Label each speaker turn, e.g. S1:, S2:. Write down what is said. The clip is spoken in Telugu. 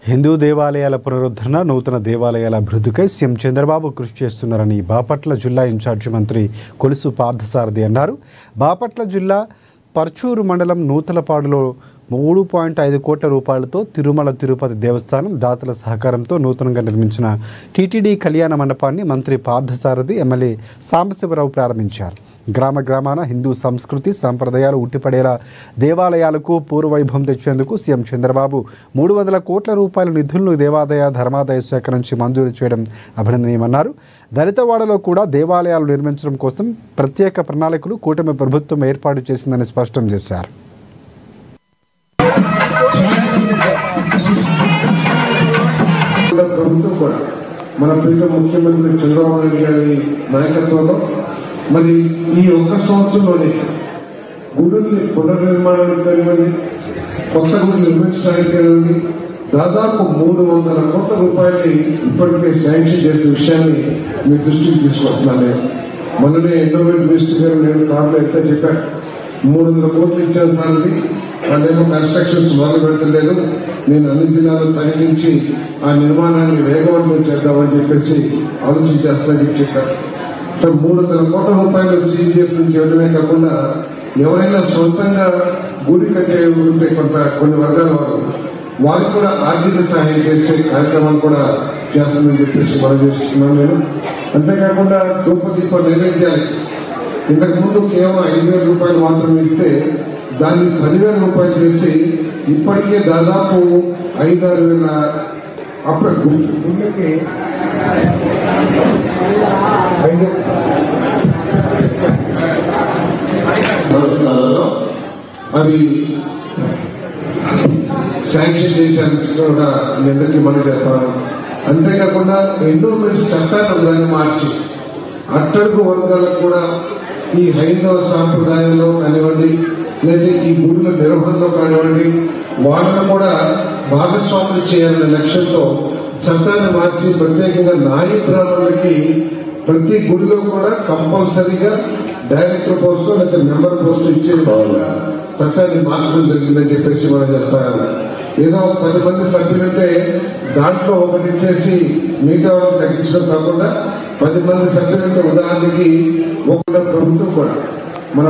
S1: హిందూ దేవాలయాల పునరుద్ధరణ, నూతన దేవాలయాల అభివృద్ధికై సీఎం చంద్రబాబు కృషి చేస్తున్నారని బాపట్ల జిల్లా ఇన్ఛార్జి మంత్రి కొలుసు పార్థసారథి అన్నారు. బాపట్ల జిల్లా పర్చూరు మండలం నూతలపాడులో 3.5 కోట్ల రూపాయలతో తిరుమల తిరుపతి దేవస్థానం దాతల సహకారంతో నూతనంగా నిర్మించిన టీటీడీ కళ్యాణ మండపాన్ని మంత్రి పార్థసారథి, ఎమ్మెల్యే సాంబశివరావు ప్రారంభించారు. గ్రామాన హిందూ సంస్కృతి సంప్రదాయాలు ఉట్టిపడేలా దేవాలయాలకు పూర్వవైభవం తెచ్చేందుకు సీఎం చంద్రబాబు 300 కోట్ల రూపాయల నిధులను దేవాదాయ ధర్మాదాయ శాఖ నుంచి మంజూరు చేయడం అభినందనీయమన్నారు. దళితవాడలో కూడా దేవాలయాలు నిర్మించడం కోసం ప్రత్యేక ప్రణాళికలు కూటమి ప్రభుత్వం ఏర్పాటు చేసిందని స్పష్టం చేశారు.
S2: ప్రభుత్వం కూడా మన ప్రీత ముఖ్యమంత్రి చంద్రబాబు నాయుడు గారి నాయకత్వంలో మరి ఈ ఒక్క సంవత్సరంలోనే గుడుల్ని పునర్నిర్మాణానికి కానివ్వండి, కొత్త గుడి నిర్మించడానికి కానివ్వండి, దాదాపు 300 కోట్ల రూపాయలని ఇప్పటికే శాంక్షన్ చేసిన విషయాన్ని మీ దృష్టికి తీసుకొస్తున్నాను. మొన్ననే ఎన్నోవేట్ మినిస్టర్ గారు నేను కార్లో అయితే చెప్పాను, 300 కోట్లు ఇచ్చాను సార్, అది వాళ్ళేమో కన్స్ట్రక్షన్స్ మొదలు పెడతలేదు, నేను అన్ని జిల్లాలను తనిఖించి ఆ నిర్మాణాన్ని వేగవంతం చేద్దామని చెప్పేసి ఆలోచన చేస్తానని చెప్పారు. సో 300 కోట్ల రూపాయలు సిజిఎఫ్ నుంచి ఇవ్వడమే కాకుండా ఎవరైనా సొంతంగా గుడి కట్టే ఉంటే కొన్ని వర్గాల వారికి కూడా ఆర్థిక సహాయం చేసే కార్యక్రమాలు కూడా చేస్తామని చెప్పేసి మనం చేస్తున్నాను నేను. అంతేకాకుండా ధూపదీప నైవేద్యాలు ఇంతకుముందు కేవలం 5,000 రూపాయలు మాత్రమే ఇస్తే దాన్ని 10,000 రూపాయలు చేసి ఇప్పటికే దాదాపు 5-6 వేల అప్పుడు గుళ్ళకి అవి శాంక్షన్ చేసేందుకు కూడా మీ అందరికీ మనం చేస్తాను. అంతేకాకుండా ఎండోమెంట్స్ చట్టాన్ని దాన్ని మార్చి అట్టడుగు వర్గాలకు కూడా ఈ హైందవ సాంప్రదాయంలో కానివ్వండి, లేదా ఈ గుడుల నిర్వహణలో కానివ్వండి, వాళ్ళను కూడా భాగస్వాములు చేయాలనే లక్ష్యంతో చట్టాన్ని మార్చి ప్రత్యేకంగా నాయి బ్రాహ్మణులకి ప్రతి గుడిలో కూడా కంపల్సరీగా డైరెక్టర్ పోస్టు లేదా మెంబర్ పోస్టు ఇచ్చే విధంగా చట్టాన్ని మార్చడం జరిగిందని చెప్పేసి మనం చేస్తారన్న. ఏదో 10 మంది సభ్యులుంటే దాంట్లో ఒకటి ఇచ్చేసి మిగతా వాళ్ళని తగ్గించడం కాకుండా 10 మంది సభ్యులుంటే ఉదాహరణకి ఒక ప్రభుత్వం కూడా మన